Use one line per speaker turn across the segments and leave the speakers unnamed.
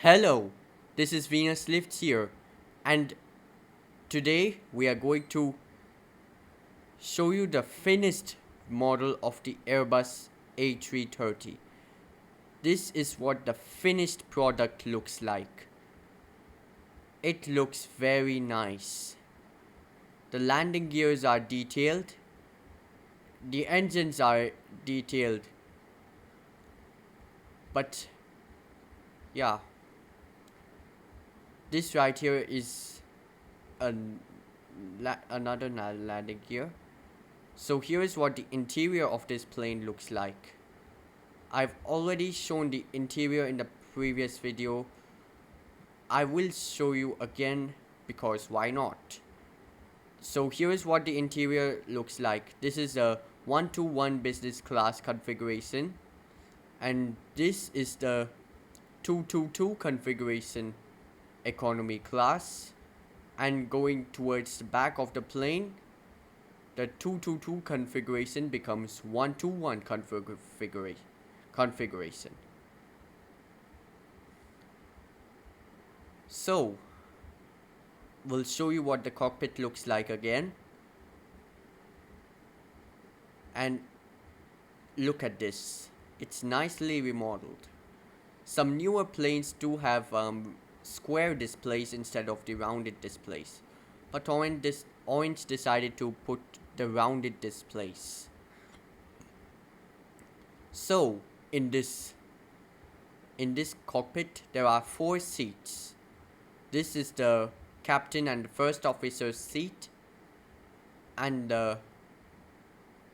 Hello, this is Venus Lifts here, and today we are going to show you the finished model of the Airbus A330. This is what the finished product looks like. It looks very nice. The landing gears are detailed, the engines are detailed, but yeah, this right here is another landing gear. So here is what the interior of this plane looks like. I've already shown the interior in the previous video. I will show you again because why not? So here is what the interior looks like. This is a 121 business class configuration, and this is the 222 configuration economy class, and going towards the back of the plane, the 222 configuration becomes 121 configuration. So we'll show you what the cockpit looks like again, and look at this, it's nicely remodeled. Some newer planes do have square displays instead of the rounded displays, but Orange decided to put the rounded displays. So in this cockpit there are 4 seats. This is the captain and the first officer's seat, and the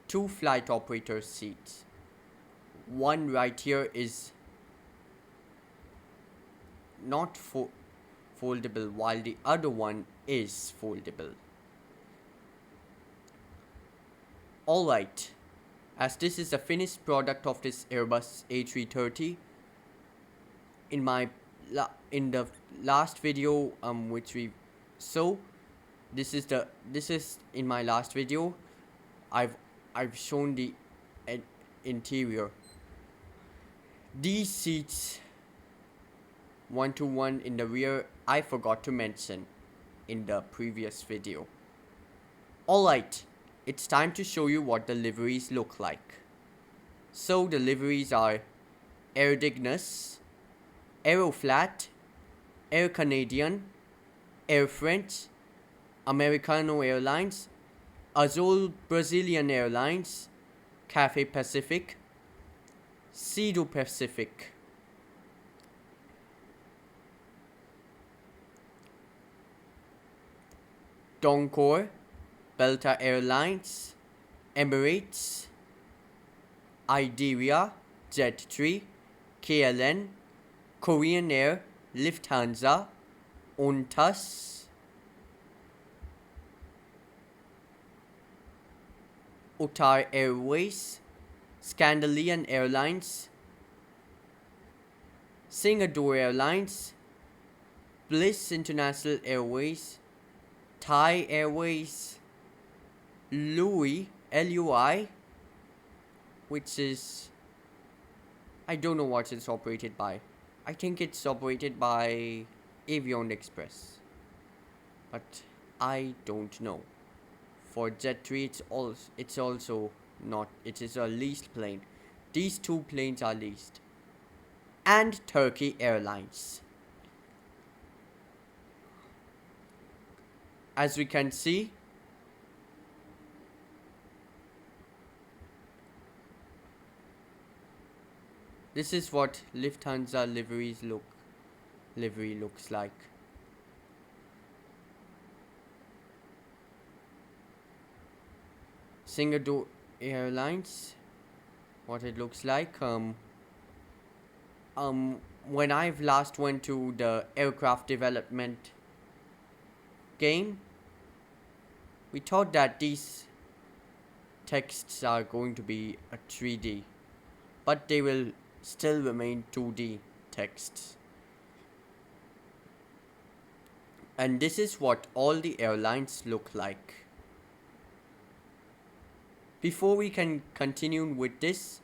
2 flight operators' seats. One right here is not foldable, while the other one is foldable. Alright, as this is the finished product of this Airbus A330, in the last video which we saw, this is in my last video. I've shown the interior. These seats 121 in the rear I forgot to mention in the previous video. Alright, it's time to show you what the liveries look like. So the liveries are Air Dignus, Aeroflat, Air Canadian, Air French, Americano Airlines, Azul Brazilian Airlines, Cathay Pacific, Cedo Pacific, Doncor, Delta Airlines, Emirates, Iberia, Jet3, KLM, Korean Air, Lufthansa, Ontas, Qatar Airways, Scandinavian Airlines, Singapore Airlines, Bliss International Airways, Thai Airways, LUI, LUI, which is, I don't know what it's operated by. I think it's operated by Avion Express, but I don't know. For Jet3 it's also not, it is a leased plane. These 2 planes are leased. And Turkey Airlines. As we can see, this is what Lufthansa livery looks like. Singapore Airlines, what it looks like. When I've last went to the aircraft development game, we thought that these texts are going to be a 3D, but they will still remain 2D texts. And this is what all the airlines look like. Before we can continue with this,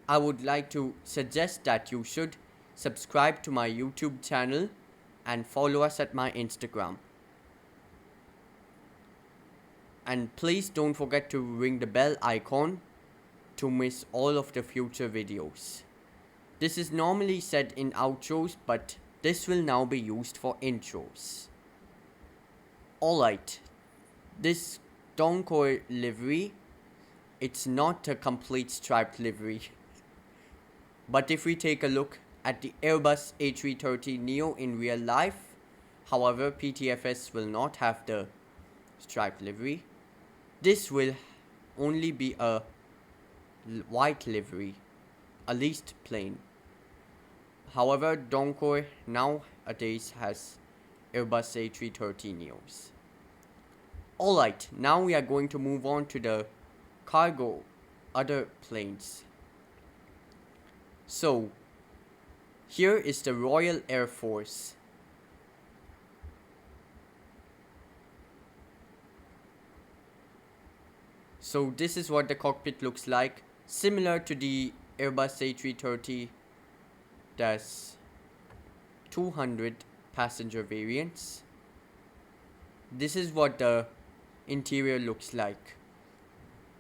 I would like to suggest that you should subscribe to my YouTube channel and follow us at my Instagram. And please don't forget to ring the bell icon to miss all of the future videos. This is normally said in outros, but this will now be used for intros. Alright, this Donkor livery, it's not a complete striped livery. But if we take a look at the Airbus A330 Neo in real life, however, PTFS will not have the striped livery. This will only be a white livery, at least plain. However, Donkor nowadays has Airbus A330 Neos. Alright, now we are going to move on to the cargo other planes. So, here is the Royal Air Force. So this is what the cockpit looks like, similar to the Airbus A330-200 passenger variants. This is what the interior looks like.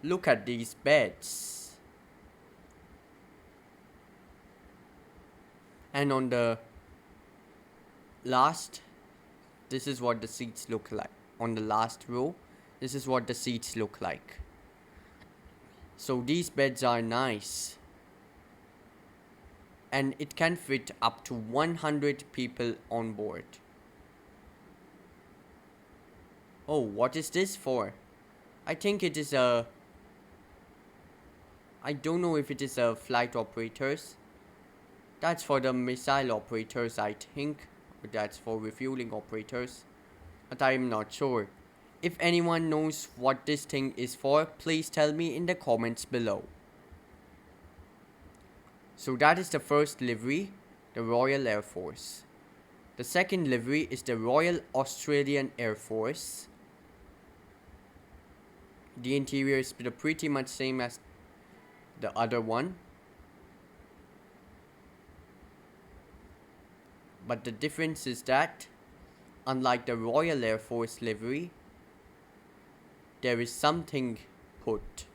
Look at these beds. And on the last, this is what the seats look like. On the last row, this is what the seats look like. So these beds are nice. And it can fit up to 100 people on board. Oh, what is this for? I think it is a... I don't know if it is a flight operators. That's for the missile operators, I think. Or that's for refueling operators. But I'm not sure. If anyone knows what this thing is for, please tell me in the comments below. So that is the first livery, the Royal Air Force. The second livery is the Royal Australian Air Force. The interior is pretty much same as the other one. But the difference is that, unlike the Royal Air Force livery, there is something put.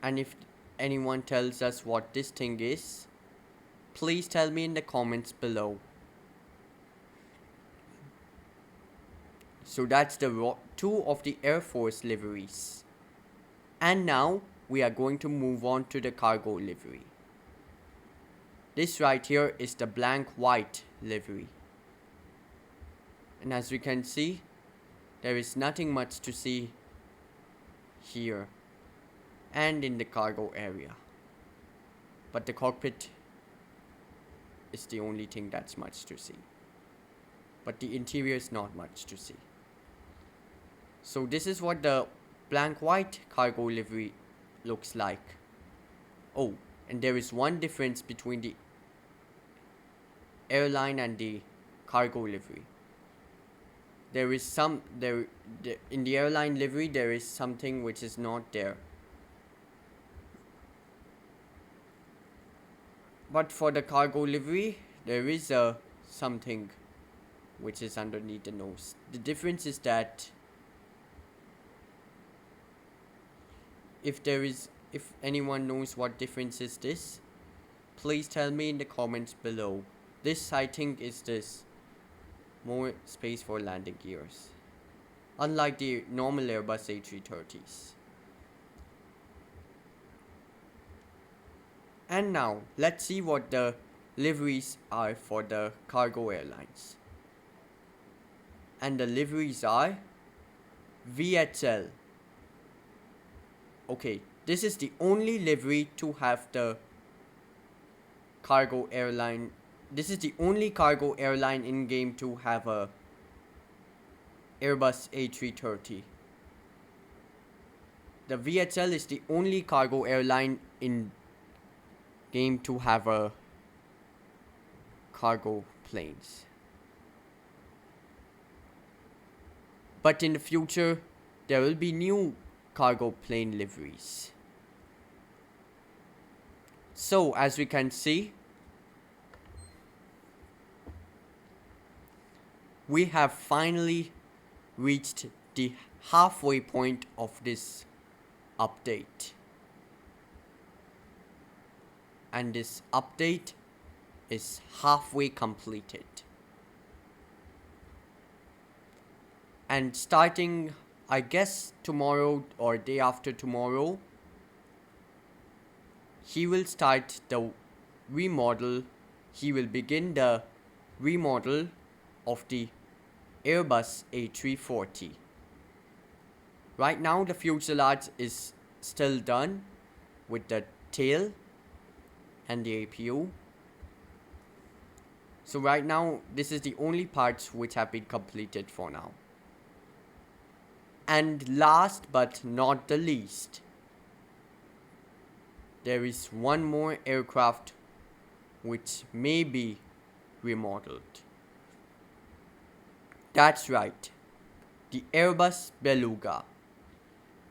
And if anyone tells us what this thing is, please tell me in the comments below. So that's the two of the Air Force liveries. And now we are going to move on to the cargo livery. This right here is the blank white livery. And as we can see, there is nothing much to see here and in the cargo area. But the cockpit is the only thing that's much to see. But the interior is not much to see. So this is what the blank white cargo livery looks like. Oh, and there is one difference between the airline and the cargo livery. There is in the airline livery there is something which is not there. But for the cargo livery, there is something which is underneath the nose. The difference is that if anyone knows what difference is this, please tell me in the comments below. This, I think, is this more space for landing gears, unlike the normal Airbus A330s. And now let's see what the liveries are for the cargo airlines. And the liveries are VHL. Okay, this is the only livery to have the cargo airline. This is the only cargo airline in game to have a Airbus A330. The VHL is the only cargo airline in game to have a cargo planes. But in the future, there will be new cargo plane liveries. So as we can see, we have finally reached the halfway point of this update. And this update is halfway completed. And starting, I guess, tomorrow or day after tomorrow, he will start the remodel. He will begin the remodel of the Airbus A330. Right now the fuselage is still done with the tail and the APU. So right now this is the only parts which have been completed for now. And last but not the least, there is one more aircraft which may be remodeled. That's right, the Airbus Beluga.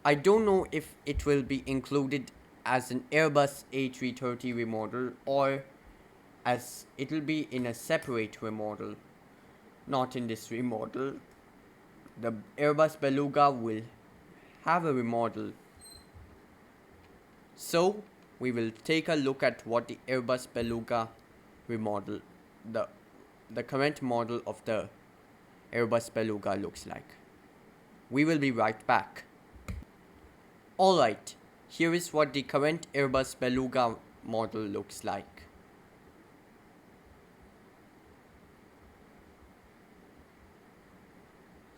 I don't know if it will be included as an Airbus A330 remodel or as it will be in a separate remodel. Not in this remodel. The Airbus Beluga will have a remodel. So we will take a look at what the Airbus Beluga remodel, the current model of the Airbus Beluga looks like. We will be right back. Alright, here is what the current Airbus Beluga model looks like.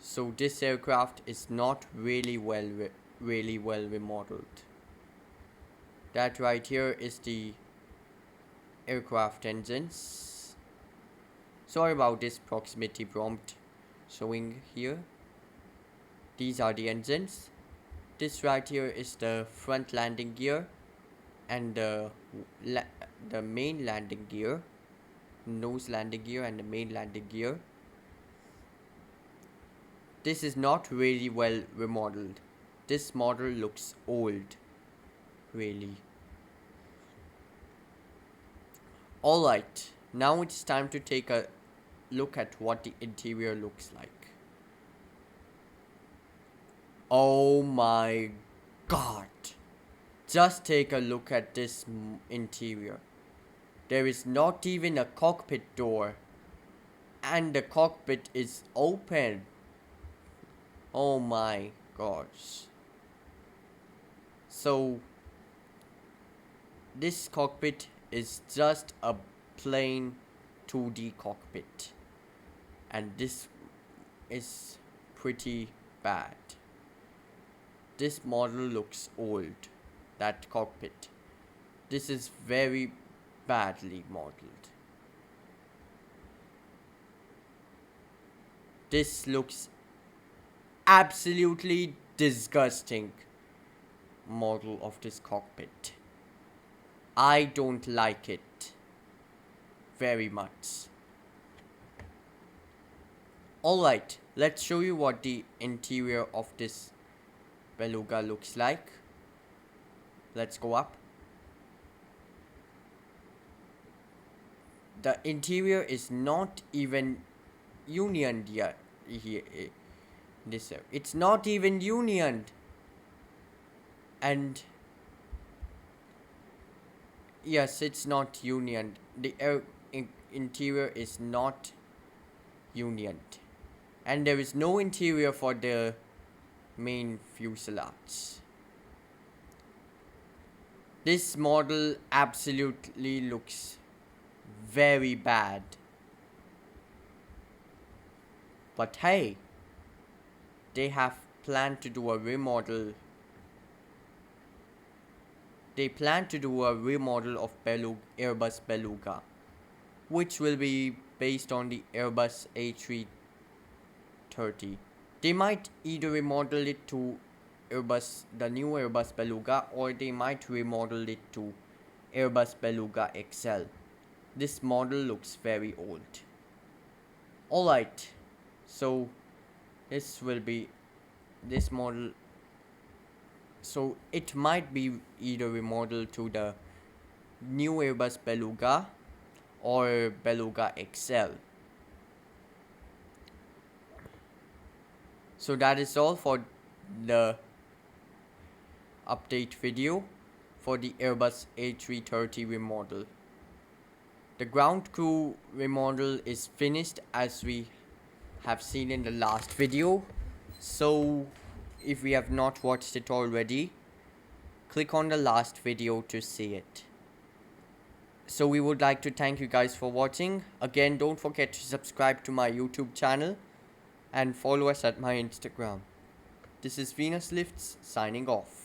So this aircraft is not really well remodeled. That right here is the aircraft engines. Sorry about this proximity prompt showing here. These are the engines. This right here is the front landing gear and the main landing gear, nose landing gear and the main landing gear. This is not really well remodeled. This model looks old, really. Alright, now it's time to take a look at what the interior looks like. Oh my god. Just take a look at this interior. There is not even a cockpit door. And the cockpit is open. Oh my gosh. So this cockpit is just a plain 2D cockpit. And this is pretty bad. This model looks old. That cockpit. This is very badly modeled. This looks absolutely disgusting model of this cockpit. I don't like it very much. Alright, let's show you what the interior of this Beluga looks like. Let's go up. The interior is not even unioned yet. It's not even unioned. And yes, it's not unioned. The interior is not unioned. And there is no interior for the main fuselage. This model absolutely looks very bad. But hey, they have planned to do a remodel. They plan to do a remodel of Airbus Beluga, which will be based on the Airbus A330. They might either remodel it to the new Airbus Beluga, or they might remodel it to Airbus Beluga XL. This model looks very old. Alright, so this will be this model. So it might be either remodeled to the new Airbus Beluga or Beluga XL. So that is all for the update video for the Airbus A330 remodel. The ground crew remodel is finished as we have seen in the last video. So if we have not watched it already, click on the last video to see it. So we would like to thank you guys for watching. Again, don't forget to subscribe to my YouTube channel and follow us at my Instagram. This is Venus Lifts signing off.